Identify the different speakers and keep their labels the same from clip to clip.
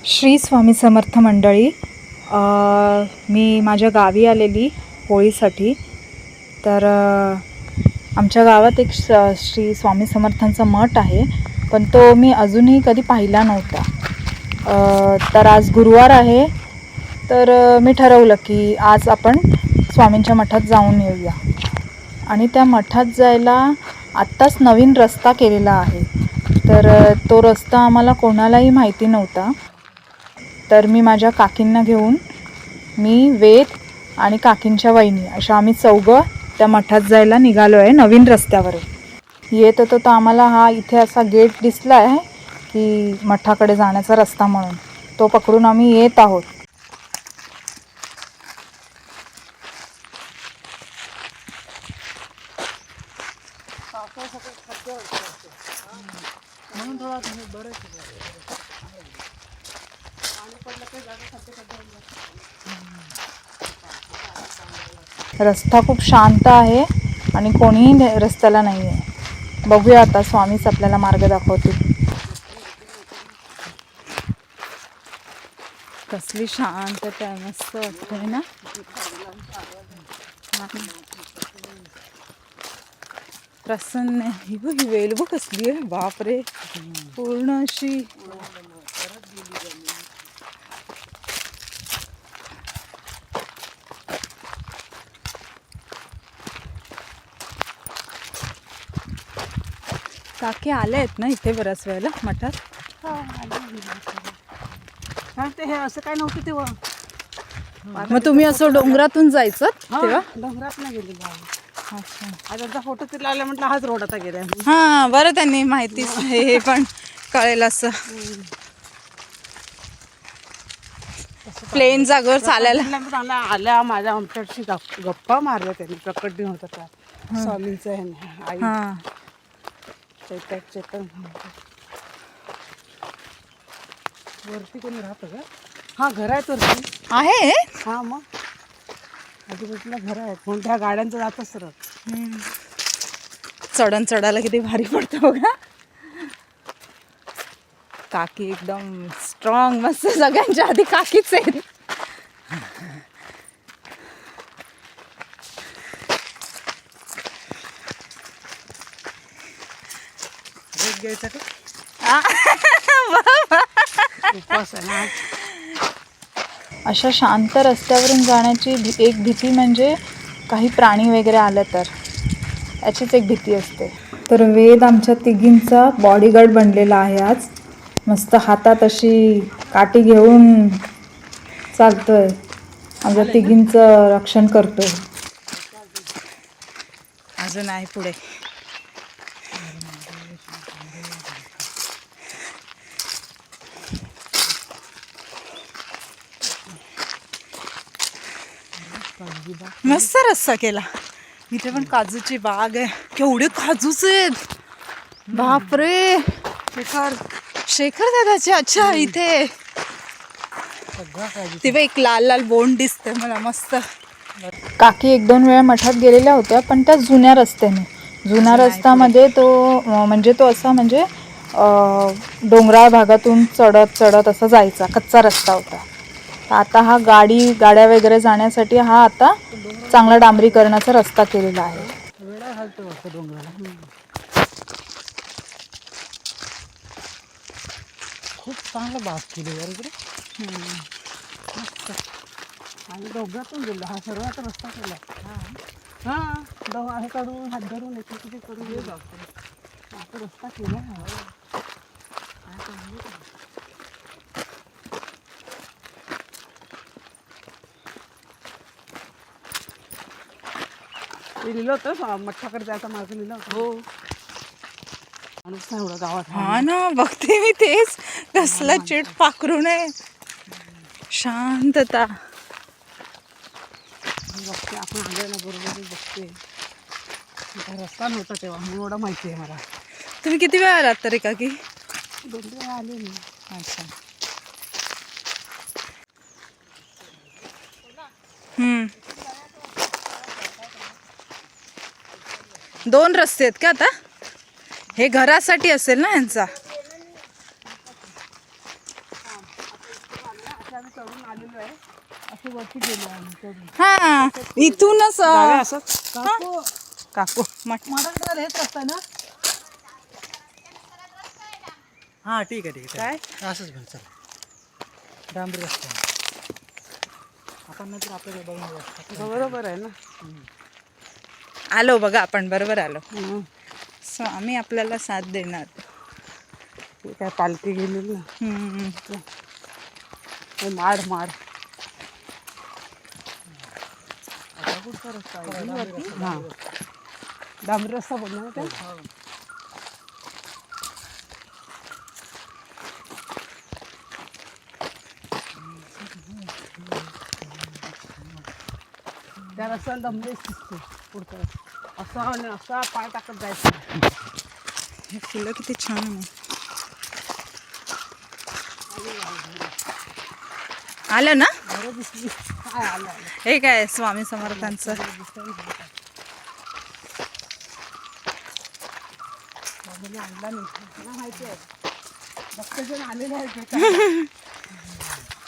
Speaker 1: श्री स्वामी समर्थ मंडळी, मी माझ्या गावी आलेली होळीसाठी. तर आमच्या गावात एक श्री स्वामी समर्थांचा मठ आहे, पण तो मी अजूनही कधी पाहिला नव्हता. तर आज गुरुवार आहे, तर मी ठरवलं की आज आपण स्वामींच्या मठात जाऊन येऊया. आणि त्या मठात जायला आत्ताच नवीन रस्ता केलेला आहे, तर तो रस्ता आम्हाला कोणालाही माहिती नव्हता. तर मी माझ्या काकींना घेऊन, मी वेद आणि काकींच्या वहिनी अशा आम्ही चौघं त्या मठात जायला निघालो आहे नवीन रस्त्यावर. येत होतो तर आम्हाला हा इथे असा गेट दिसला आहे की मठाकडे जाण्याचा रस्ता म्हणून, तो पकडून आम्ही येत आहोत. रस्ता खूप शांत आहे आणि कोणीही रस्त्याला नाही आहे. बघूया आता स्वामीच आपल्याला मार्ग दाखवतील. कसली शांतता आहे, मस्त वाटतंय ना. प्रसन्न ही बघ, ही वेल बघ कसली आहे, बापरे, पूर्ण अशी. काकी आले आहेत ना इथे बऱ्याच वेळेला मठात?
Speaker 2: ते हे असं काय नव्हतं तेव्हा.
Speaker 1: मग तुम्ही असं डोंगरातून जायचं तेव्हा?
Speaker 2: डोंगरात नाही गेली.
Speaker 1: अच्छा,
Speaker 2: आता फोटो तिला आला म्हटलं हाच रोड आता गेला.
Speaker 1: हां बरं, त्यांनी माहितीच हे पण कळेल असं. प्लेन जागेवर चालायला
Speaker 2: आल्या माझ्या आमच्याशी गप्पा मारल्या त्यांनी. प्रकट दिन होता त्या स्वामींचं आहे आई.
Speaker 1: हां,
Speaker 2: चेतन वरती कोणी राहतं का? हा, घर आहेत वरती.
Speaker 1: आहे.
Speaker 2: हा, मग आजूबाजूला घर आहेत. कोणत्या गाड्यांचं जात सर.
Speaker 1: चढायला किती भारी पडतं बघा. काकी एकदम स्ट्रॉंग, मस्त, सगळ्यांच्या आधी काकीच आहे.
Speaker 2: घ्यायचं का?
Speaker 1: अशा शांत रस्त्यावरून जाण्याची एक भीती म्हणजे काही प्राणी वगैरे आलं तर याचीच एक भीती असते. तर वेद आमच्या तिघींचा बॉडीगार्ड बनलेला आहे आज. मस्त हातात अशी काठी घेऊन चालतोय, आमच्या तिघींचं रक्षण करतोय. अजून आहे पुढे. मस्त रस्ता केला. इथे पण काजूची बाग आहे. केवढे काजूच आहेत, बापरे. शेखर दादाचे. अच्छा, इथे तिथे एक लाल लाल बोंड दिसते मला मस्त. काकी एक दोन वेळा मठात गेलेल्या होत्या, पण त्या जुन्या रस्त्याने. जुन्या रस्त्यामध्ये तो म्हणजे तो असा म्हणजे डोंगराळ भागातून चढत असं जायचा, कच्चा रस्ता होता. आता हा गाड्या वगैरे जाण्यासाठी हा आता चांगला डांबरीकरणाचा रस्ता केलेला आहे.
Speaker 2: खूप चांगलं बाग केली बरोबर. आणि डोंगरातून गेलो. हा सर्वात रस्ता केला. हे काढून हात धरून किती करून ये आता रस्ता केला. लिहिलं होतं मठाकडे जायचं माझं लिहिलं होतं. हो, माणूस नाही एवढं गावात.
Speaker 1: हा ना, बघते मी तेच. कसला चिट पाखरून आहे, शांतता.
Speaker 2: बघते आपण आलोय ना, बरोबर बघते. रस्ता नव्हता तेव्हा, म्हणून एवढं माहिती आहे मला.
Speaker 1: तुम्ही किती वेळा आलात तरी काकी?
Speaker 2: 2 वेळा आले मी.
Speaker 1: अच्छा. दोन रस्ते आहेत का आता? हे घरासाठी असेल ना यांचा?
Speaker 2: आम्ही चढून आलेलो आहे. अशी वरती गेलो आम्ही चढून.
Speaker 1: हा इथूनच
Speaker 2: जाऊया असं. काकू
Speaker 1: काकू
Speaker 2: मराठवाड्यात हेच रस्ता ना.
Speaker 3: हां ठीक आहे
Speaker 2: काय
Speaker 3: असंच बघ चला डांबरी रस्ता आपण नंतर आपल्याला बघून
Speaker 2: बरोबर आहे ना.
Speaker 1: आलो बघा आपण बरोबर आलो.
Speaker 2: हं.
Speaker 1: स्वामी आपल्याला साथ देणार.
Speaker 2: ते काय पालखी गेलेली ना.
Speaker 1: हम्म.
Speaker 2: हे माड माड. आता कुठचा रस्ता आहे वरती? हां डांबरी रस्ता बोलला ना त्या. त्या रस्त्याला दमलेच दिसते पुढचा असा आणि असा पाय टाकत जायचं.
Speaker 1: हे फुलं किती छान आहे. आलं ना.
Speaker 2: बरं दिसली. काय आलं आलं
Speaker 1: हे काय स्वामी समर्थांचं
Speaker 2: आणला नाही माहिती आहे. भक्तजन आलेले आहेत.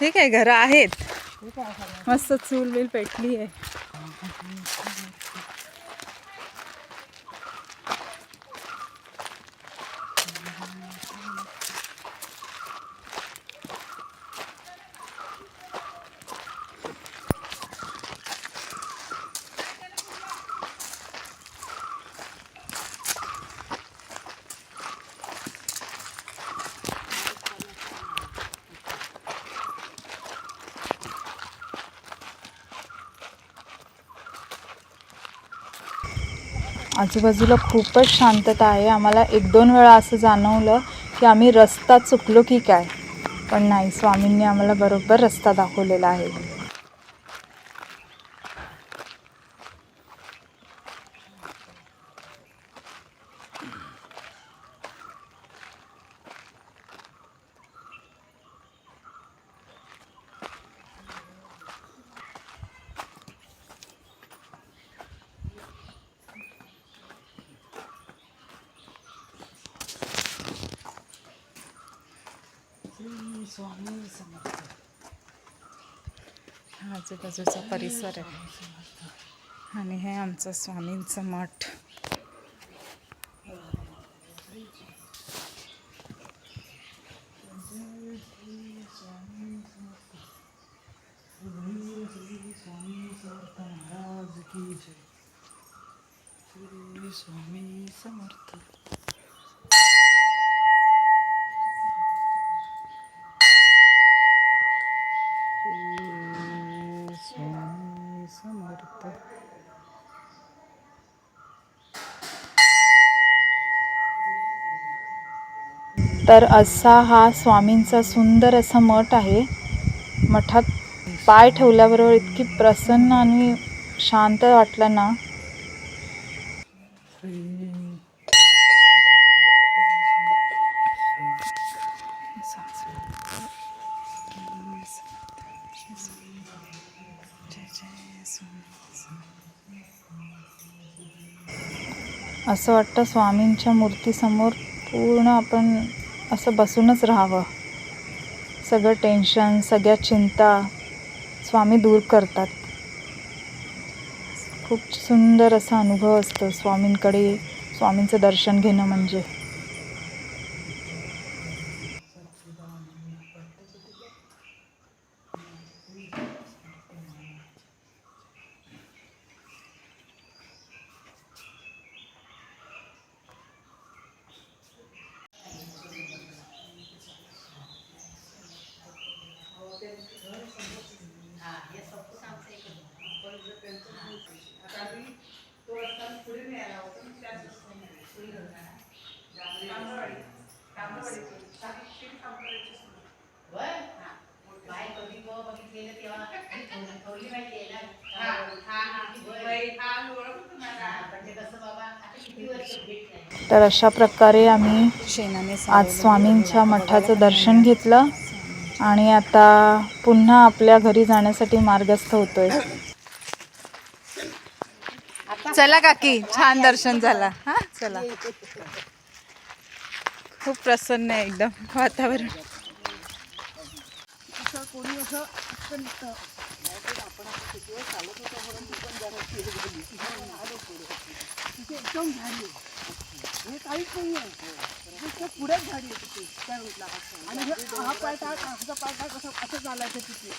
Speaker 1: हे काय घरं आहेत.
Speaker 2: हे काय सगळं.
Speaker 1: मस्त चूल बिल पेटली आहे. आजूबाजूला खूपच शांतता आहे. आम्हाला 1-2 वेळा असं जाणवलं की आम्ही रस्ता चुकलो की काय, पण नाही, स्वामींनी आम्हाला बरोबर रस्ता दाखवलेला आहे.
Speaker 2: स्वामी समर्थ.
Speaker 1: आजूबाजूचा परिसर आहे आणि हे आमचं स्वामींचं मठ.
Speaker 3: स्वामी समर्थ. स्वामी समर्थ.
Speaker 1: तर असा हा स्वामींचा सुंदर असा मठ आहे. मठात पाय ठेवल्याबरोबर इतकी प्रसन्न आणि शांत वाटलं ना. असं वाटतं स्वामींच्या मूर्तीसमोर पूर्ण आपण असं बसूनच राहावं. सगळं टेन्शन, सगळ्या चिंता स्वामी दूर करतात. खूप सुंदर असा अनुभव असतो स्वामींकडे स्वामींचं दर्शन घेणं म्हणजे. तर अशा प्रकारे आम्ही आज स्वामींच्या मठाचं दर्शन घेतलं आणि आता पुन्हा आपल्या घरी जाण्यासाठी मार्गस्थ होतोय. चला काकी, छान दर्शन झाला. हा चला. खूप प्रसन्न आहे एकदम वातावरण.
Speaker 2: कोणी असं असं नसतं. आपण आता किती वेळ चालत होतो म्हणून मी पण जरा केली गेली आलो पुढे. तिथे एकदम झाडी आहे. हे काहीच नाही आहे. तिथे पुढेच झाडी आहे तिथे त्या रूटला. आणि हा पाय टाक, हा पाय टाक असं झालं तिथे.